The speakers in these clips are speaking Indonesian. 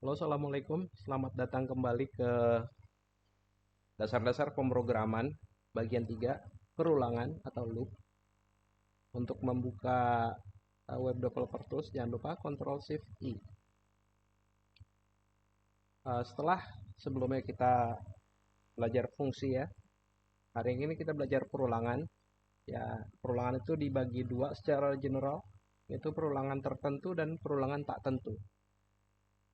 Halo, Assalamualaikum. Selamat datang kembali ke dasar-dasar pemrograman bagian 3 perulangan atau loop. Untuk membuka web developer tools, jangan lupa Ctrl Shift I. Setelah sebelumnya kita belajar fungsi ya, hari ini kita belajar perulangan. Ya, perulangan itu dibagi dua secara general, yaitu perulangan tertentu dan perulangan tak tentu.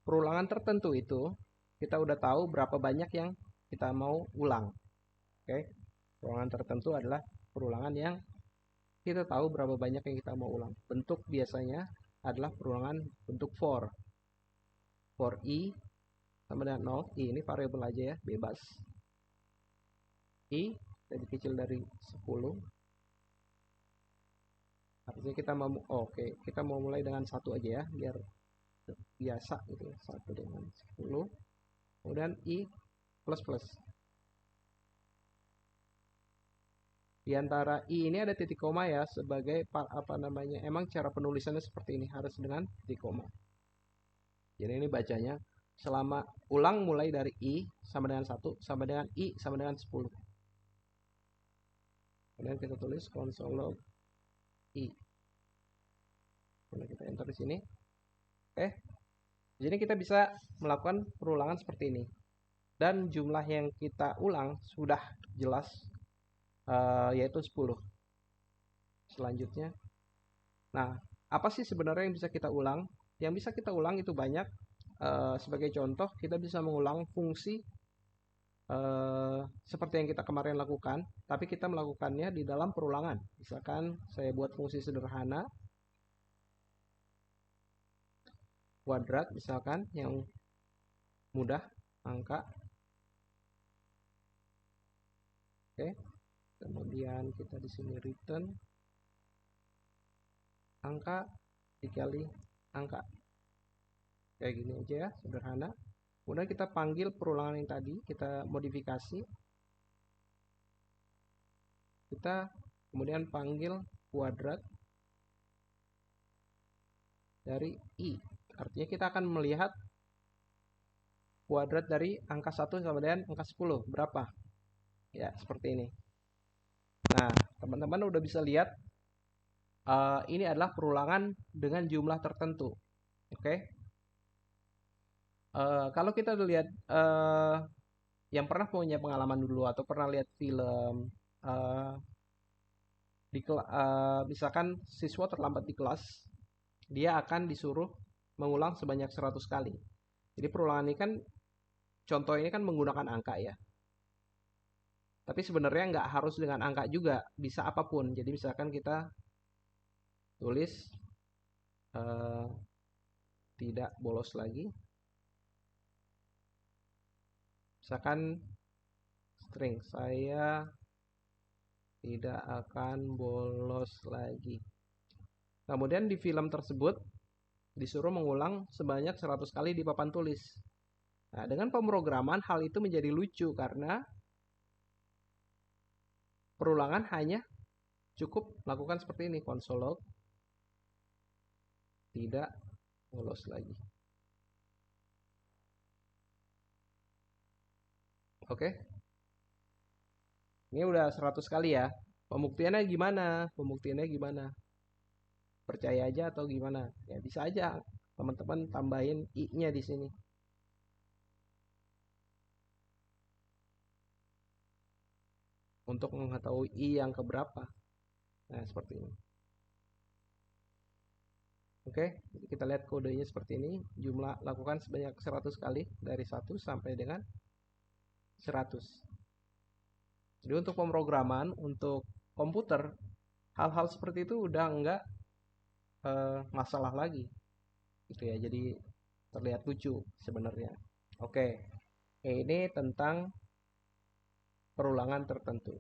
Perulangan tertentu itu kita udah tahu berapa banyak yang kita mau ulang. Oke, perulangan tertentu adalah perulangan yang kita tahu berapa banyak yang kita mau ulang. Bentuk biasanya adalah perulangan bentuk for. For i sama dengan 0. I ini variabel aja ya, bebas. I lebih kecil dari 10. Artinya kita mau kita mau mulai dengan 1 aja ya, biar biasa gitu ya. 1 dengan 10. Kemudian i plus plus. Di antara i ini ada titik koma ya, sebagai apa namanya? Emang cara penulisannya seperti ini, harus dengan titik koma. Jadi ini bacanya selama ulang mulai dari i sama dengan 1 sama dengan i sama dengan 10. Kemudian kita tulis console log i. Kemudian kita enter di sini. Oke. Jadi kita bisa melakukan perulangan seperti ini. Dan jumlah yang kita ulang sudah jelas, yaitu 10. Selanjutnya, nah, apa sih sebenarnya yang bisa kita ulang? Yang bisa kita ulang itu banyak. Sebagai contoh, kita bisa mengulang fungsi seperti yang kita kemarin lakukan, tapi kita melakukannya di dalam perulangan. Misalkan saya buat fungsi sederhana, kuadrat misalkan, yang mudah, angka. Oke, kemudian kita di sini return angka dikali angka. Kayak gini aja ya, sederhana. Kemudian kita panggil perulangan yang tadi, kita modifikasi. Kita kemudian panggil kuadrat dari i. Artinya kita akan melihat kuadrat dari angka 1 sama dengan angka 10. Berapa? Ya, seperti ini. Nah, teman-teman udah bisa lihat, ini adalah perulangan dengan jumlah tertentu. Oke. Kalau kita lihat, yang pernah punya pengalaman dulu atau pernah lihat film, uh, misalkan siswa terlambat di kelas, dia akan disuruh mengulang sebanyak 100 kali. Jadi perulangan ini kan, contoh ini kan menggunakan angka ya. Tapi sebenarnya nggak harus dengan angka juga, bisa apapun. Jadi misalkan kita tulis eh, tidak bolos lagi. Misalkan string, saya tidak akan bolos lagi. Kemudian di film tersebut disuruh mengulang sebanyak 100 kali di papan tulis. Nah, dengan pemrograman hal itu menjadi lucu karena perulangan hanya cukup lakukan seperti ini, console log tidak bolos lagi. Oke. Ini udah 100 kali ya. Pembuktiannya gimana? Pembuktiannya gimana? Percaya aja atau gimana? Ya bisa aja teman-teman tambahin i-nya di sini. Untuk mengetahui i yang keberapa. Nah, seperti ini. Oke, jadi kita lihat kodenya seperti ini. Jumlah lakukan sebanyak 100 kali dari 1 sampai dengan 100. Jadi untuk pemrograman, untuk komputer, hal-hal seperti itu udah enggak masalah lagi. Gitu ya, jadi terlihat lucu sebenarnya. Oke, ini tentang perulangan tertentu.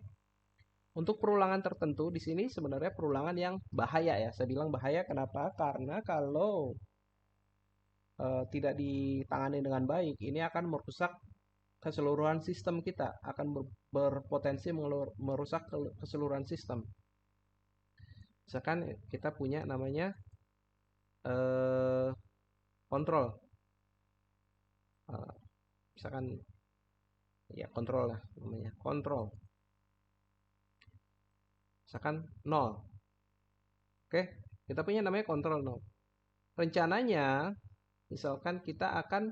Untuk perulangan tertentu di sini sebenarnya perulangan yang bahaya ya. Saya bilang bahaya kenapa? Karena kalau tidak ditangani dengan baik, ini akan merusak keseluruhan sistem kita, akan berpotensi merusak keseluruhan sistem. Misalkan kita punya namanya kontrol. eh, misalkan ya kontrol lah namanya, kontrol. Misalkan 0. Oke, kita punya namanya kontrol 0. Rencananya, misalkan kita akan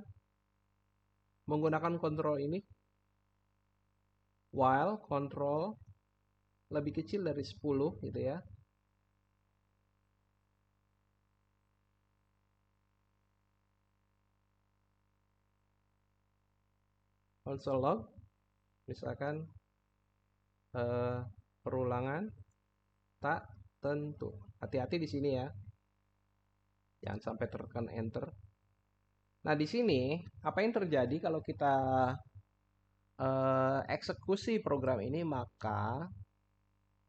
menggunakan kontrol ini while kontrol lebih kecil dari 10 gitu ya. Console log, misalkan perulangan tak tentu. Hati-hati di sini ya. Jangan sampai tekan enter. Nah, di sini apa yang terjadi kalau kita eksekusi program ini, maka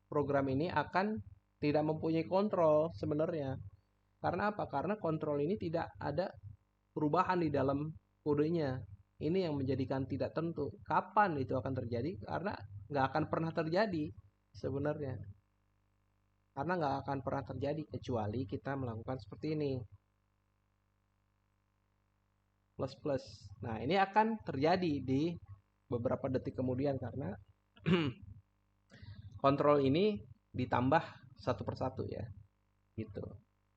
program ini akan tidak mempunyai kontrol sebenarnya. Karena apa? Karena kontrol ini tidak ada perubahan di dalam kodenya. Ini yang menjadikan tidak tentu. Kapan itu akan terjadi? Karena nggak akan pernah terjadi sebenarnya. Karena nggak akan pernah terjadi kecuali kita melakukan seperti ini. Plus plus. Nah, ini akan terjadi di beberapa detik kemudian karena kontrol ini ditambah satu persatu ya. Gitu.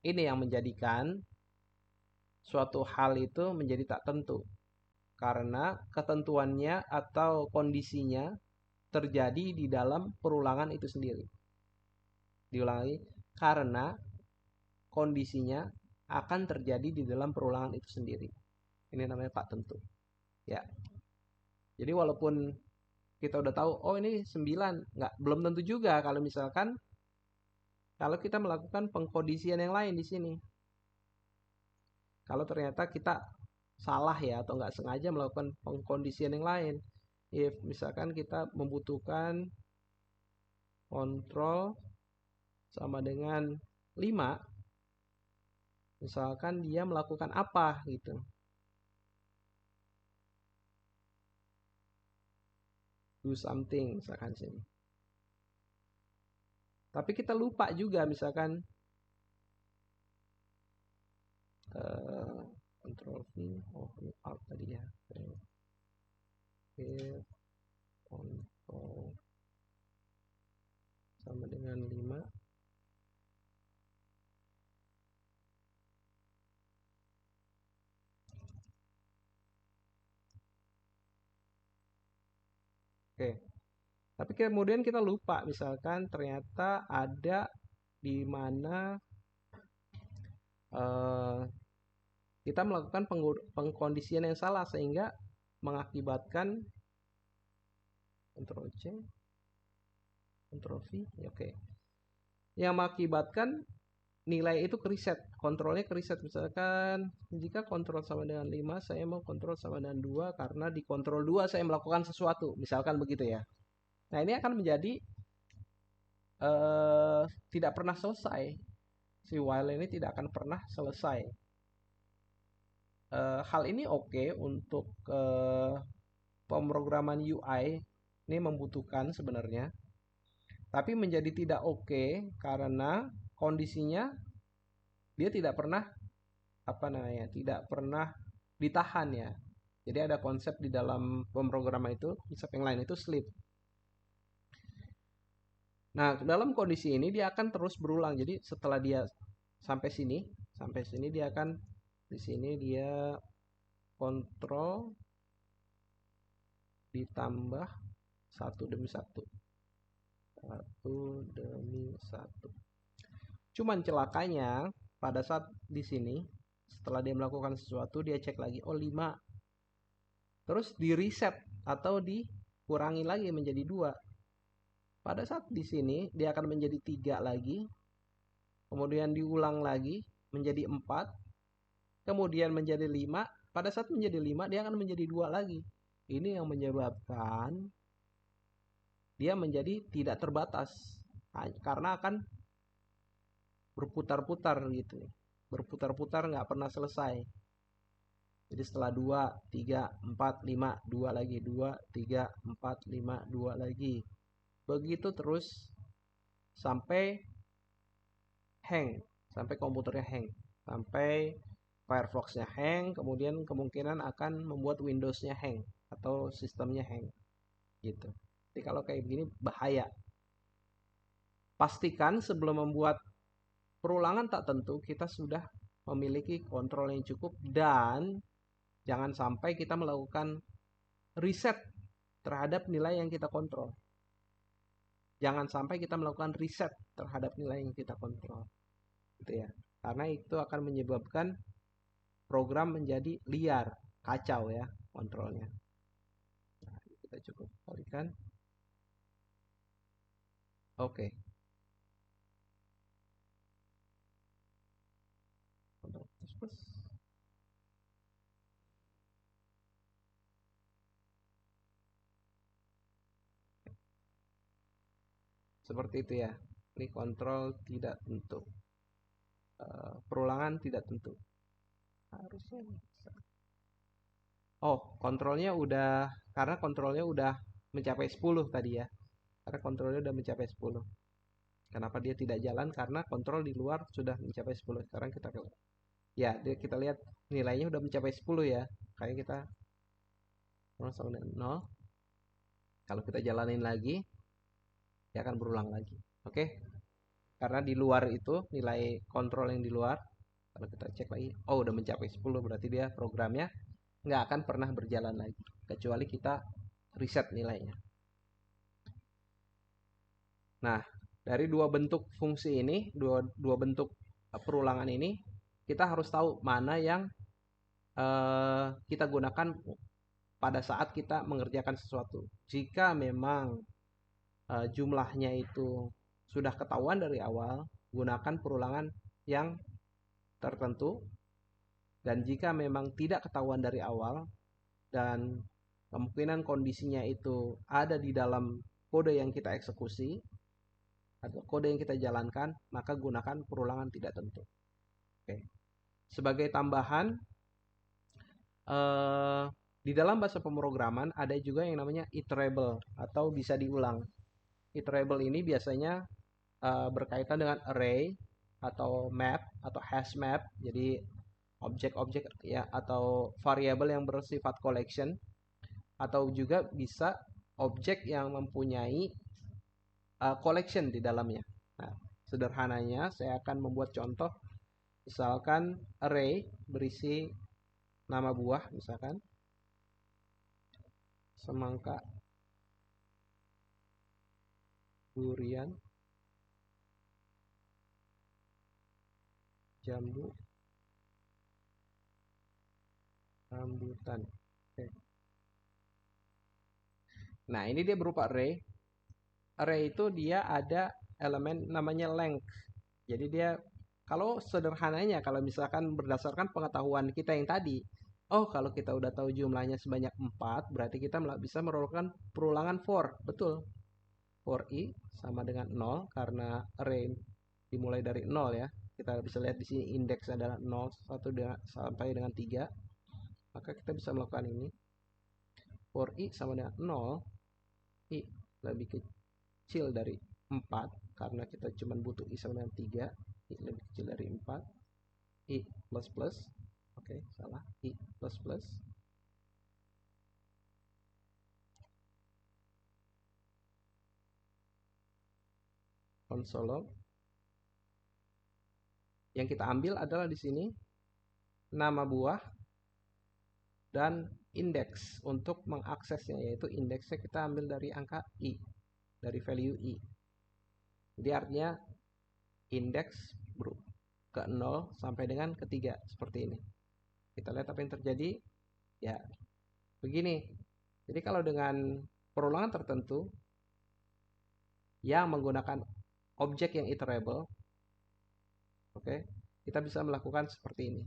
Ini yang menjadikan suatu hal itu menjadi tak tentu. Karena ketentuannya atau kondisinya terjadi di dalam perulangan itu sendiri. Diulangi, karena kondisinya akan terjadi di dalam perulangan itu sendiri. Ini namanya tak tentu. Ya. Jadi walaupun kita udah tahu, oh ini 9, belum tentu juga kalau misalkan kalau kita melakukan pengkondisian yang lain di sini. Kalau ternyata kita salah ya atau nggak sengaja melakukan pengkondisian yang lain. If misalkan kita membutuhkan kontrol sama dengan 5, misalkan dia melakukan apa gitu. Do something misalkan sini. Tapi kita lupa juga misalkan Control V, oh ini Alt tadi ya. Control sama dengan 5. Oke. Tapi kemudian kita lupa misalkan ternyata ada di mana kita melakukan pengkondisian yang salah sehingga mengakibatkan Ctrl C, Ctrl V, oke. Yang mengakibatkan nilai itu ke reset, kontrolnya ke reset. Misalkan jika kontrol sama dengan 5, saya mau kontrol sama dengan 2 karena di kontrol 2 saya melakukan sesuatu, misalkan begitu ya. Nah, ini akan menjadi tidak pernah selesai. Si while ini tidak akan pernah selesai. Hal ini oke untuk pemrograman UI, ini membutuhkan sebenarnya. Tapi menjadi tidak oke karena kondisinya dia tidak pernah tidak pernah ditahan ya. Jadi ada konsep di dalam pemrograman itu, konsep yang lain itu sleep. Nah, dalam kondisi ini dia akan terus berulang. Jadi setelah dia sampai sini dia akan di sini dia kontrol ditambah satu demi satu. Cuman celakanya pada saat di sini setelah dia melakukan sesuatu dia cek lagi, oh 5. Terus di reset atau dikurangi lagi menjadi 2. Pada saat di sini dia akan menjadi 3 lagi. Kemudian diulang lagi menjadi 4. Kemudian menjadi 5. Pada saat menjadi 5 dia akan menjadi 2 lagi. Ini yang menyebabkan dia menjadi tidak terbatas. Karena akan berputar-putar gitu. Berputar-putar nggak pernah selesai. Jadi setelah 2, 3, 4, 5, 2 lagi, 2, 3, 4, 5, 2 lagi. Begitu terus sampai hang, sampai komputernya hang, sampai Firefox-nya hang, kemudian kemungkinan akan membuat Windows-nya hang atau sistemnya hang gitu. Jadi kalau kayak begini bahaya. Pastikan sebelum membuat perulangan tak tentu kita sudah memiliki kontrol yang cukup dan jangan sampai kita melakukan reset terhadap nilai yang kita kontrol. Jangan sampai kita melakukan reset terhadap nilai yang kita kontrol. Gitu ya. Karena itu akan menyebabkan program menjadi liar, kacau ya kontrolnya. Nah, kita cukup kalikan. Oke. Seperti itu ya. Ini kontrol tidak tentu. Perulangan tidak tentu. Harusnya bisa. Oh, kontrolnya udah, karena kontrolnya udah mencapai 10 tadi ya. Karena kontrolnya udah mencapai 10. Kenapa dia tidak jalan? Karena kontrol di luar sudah mencapai 10. Sekarang kita ya, kita lihat nilainya udah mencapai 10 ya. Kayak kita 0 sama dengan 0. Kalau kita jalanin lagi, dia akan berulang lagi. Oke? Karena di luar itu, nilai kontrol yang di luar, kalau kita cek lagi, oh udah mencapai 10, berarti dia programnya nggak akan pernah berjalan lagi. Kecuali kita reset nilainya. Nah, dari dua bentuk fungsi ini, dua bentuk perulangan ini, kita harus tahu mana yang kita gunakan pada saat kita mengerjakan sesuatu. Jika memang jumlahnya itu sudah ketahuan dari awal, gunakan perulangan yang tertentu. Dan jika memang tidak ketahuan dari awal dan kemungkinan kondisinya itu ada di dalam kode yang kita eksekusi atau kode yang kita jalankan, maka gunakan perulangan tidak tentu. Oke. Sebagai tambahan, di dalam bahasa pemrograman ada juga yang namanya iterable atau bisa diulang. Iterable ini biasanya berkaitan dengan array atau map atau hash map. Jadi objek-objek ya atau variabel yang bersifat collection atau juga bisa objek yang mempunyai collection di dalamnya. Nah, sederhananya saya akan membuat contoh misalkan array berisi nama buah misalkan semangka, durian, jambu, rambutan. Oke. Nah, ini dia berupa array. Array itu dia ada elemen namanya length. Jadi dia kalau sederhananya kalau misalkan berdasarkan pengetahuan kita yang tadi, oh kalau kita udah tahu jumlahnya sebanyak 4, berarti kita bisa melakukan perulangan for. Betul. For i sama dengan 0 karena array dimulai dari 0 ya. Kita bisa lihat di sini indeks adalah 0 1 sampai dengan 3. Maka kita bisa melakukan ini. For i sama dengan 0, i lebih kecil dari 4 karena kita cuma butuh i sama dengan 3, i lebih kecil dari 4, i plus plus, oke salah, i plus plus, console log. Yang kita ambil adalah di sini nama buah dan indeks untuk mengaksesnya, yaitu indeksnya kita ambil dari angka i, dari value i. Jadi artinya indeks ke 0 sampai dengan ke 3 seperti ini. Kita lihat apa yang terjadi. Ya, begini. Jadi kalau dengan perulangan tertentu yang menggunakan objek yang iterable, oke, kita bisa melakukan seperti ini.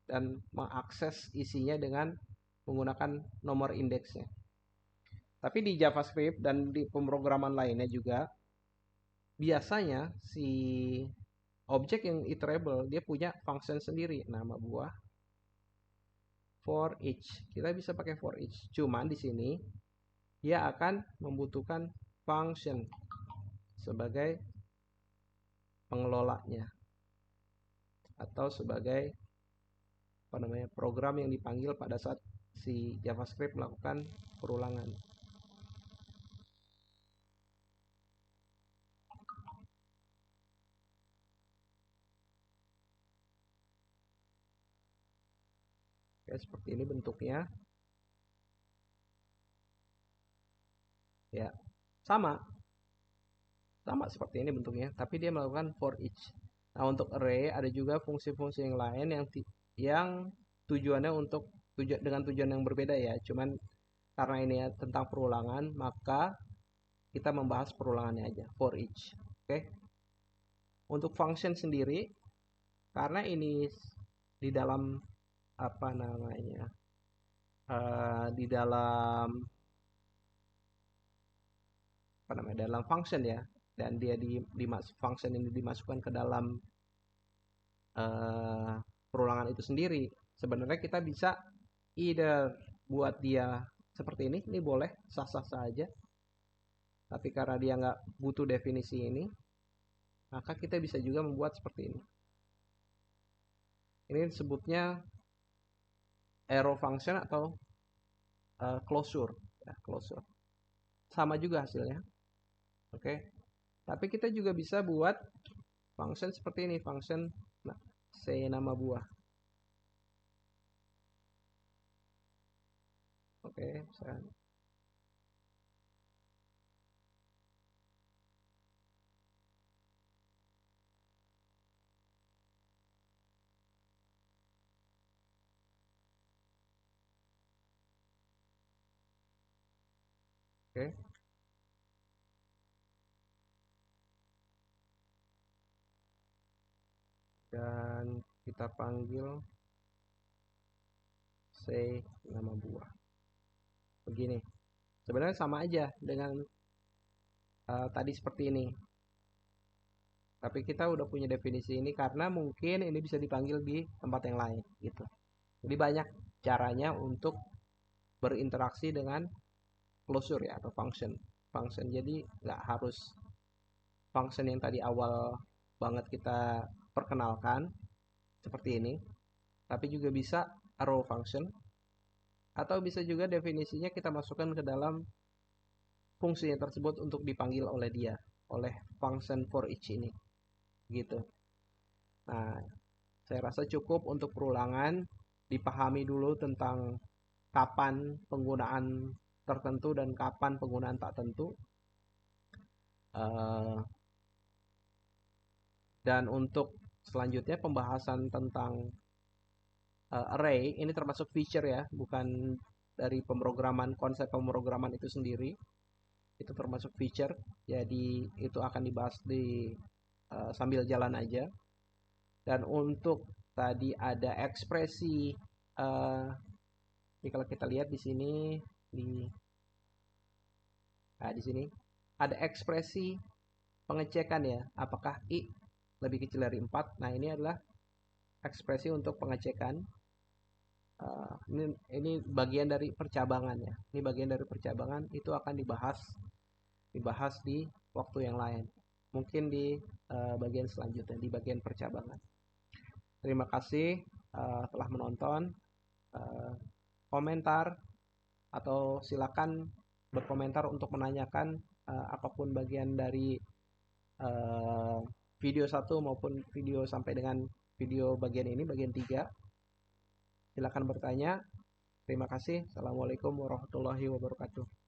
Dan mengakses isinya dengan menggunakan nomor indeksnya. Tapi di JavaScript dan di pemrograman lainnya juga, biasanya si objek yang iterable dia punya function sendiri, nama buah, for each. Kita bisa pakai for each. Cuman di sini dia akan membutuhkan function sebagai pengelolanya atau sebagai program yang dipanggil pada saat si JavaScript melakukan perulangan. Oke, seperti ini bentuknya. Ya, sama seperti ini bentuknya, tapi dia melakukan for each. Nah, untuk array ada juga fungsi-fungsi yang lain yang tujuannya dengan tujuan yang berbeda ya. Cuman karena ini ya tentang perulangan, maka kita membahas perulangannya aja, for each. Oke. Untuk function sendiri, karena ini di dalam apa namanya? Di dalam dalam function ya, dan dia function ini dimasukkan ke dalam perulangan itu sendiri. Sebenarnya kita bisa either buat dia seperti ini boleh sah-sah saja. Tapi karena dia nggak butuh definisi ini, maka kita bisa juga membuat seperti ini. Ini disebutnya arrow function atau closure. Ya, closure. Sama juga hasilnya. Oke. Tapi kita juga bisa buat function seperti ini, function say nama buah. Oke, misalnya. Oke. Dan kita panggil say nama buah. Begini. Sebenarnya sama aja dengan tadi seperti ini. Tapi kita udah punya definisi ini karena mungkin ini bisa dipanggil di tempat yang lain gitu. Jadi banyak caranya untuk berinteraksi dengan closure ya atau function. Function jadi nggak harus function yang tadi awal banget kita perkenalkan seperti ini. Tapi juga bisa arrow function atau bisa juga definisinya kita masukkan ke dalam fungsinya tersebut untuk dipanggil oleh dia, oleh function for each ini. Gitu. Nah, saya rasa cukup untuk perulangan. Dipahami dulu tentang kapan penggunaan tertentu dan kapan penggunaan tak tentu. Dan untuk selanjutnya pembahasan tentang array ini termasuk feature ya, bukan dari pemrograman, konsep pemrograman itu sendiri. Itu termasuk feature. Jadi itu akan dibahas di sambil jalan aja. Dan untuk tadi ada ekspresi ini kalau kita lihat di sini di sini ada ekspresi pengecekan ya, apakah i lebih kecil dari 4. Nah, ini adalah ekspresi untuk pengecekan. Ini bagian dari percabangan ya. Ini bagian dari percabangan, itu akan dibahas di waktu yang lain. Mungkin di bagian selanjutnya, di bagian percabangan. Terima kasih telah menonton. Komentar atau silakan berkomentar untuk menanyakan apapun bagian dari video 1 maupun video sampai dengan video bagian ini, bagian 3. Silakan bertanya. Terima kasih. Assalamualaikum warahmatullahi wabarakatuh.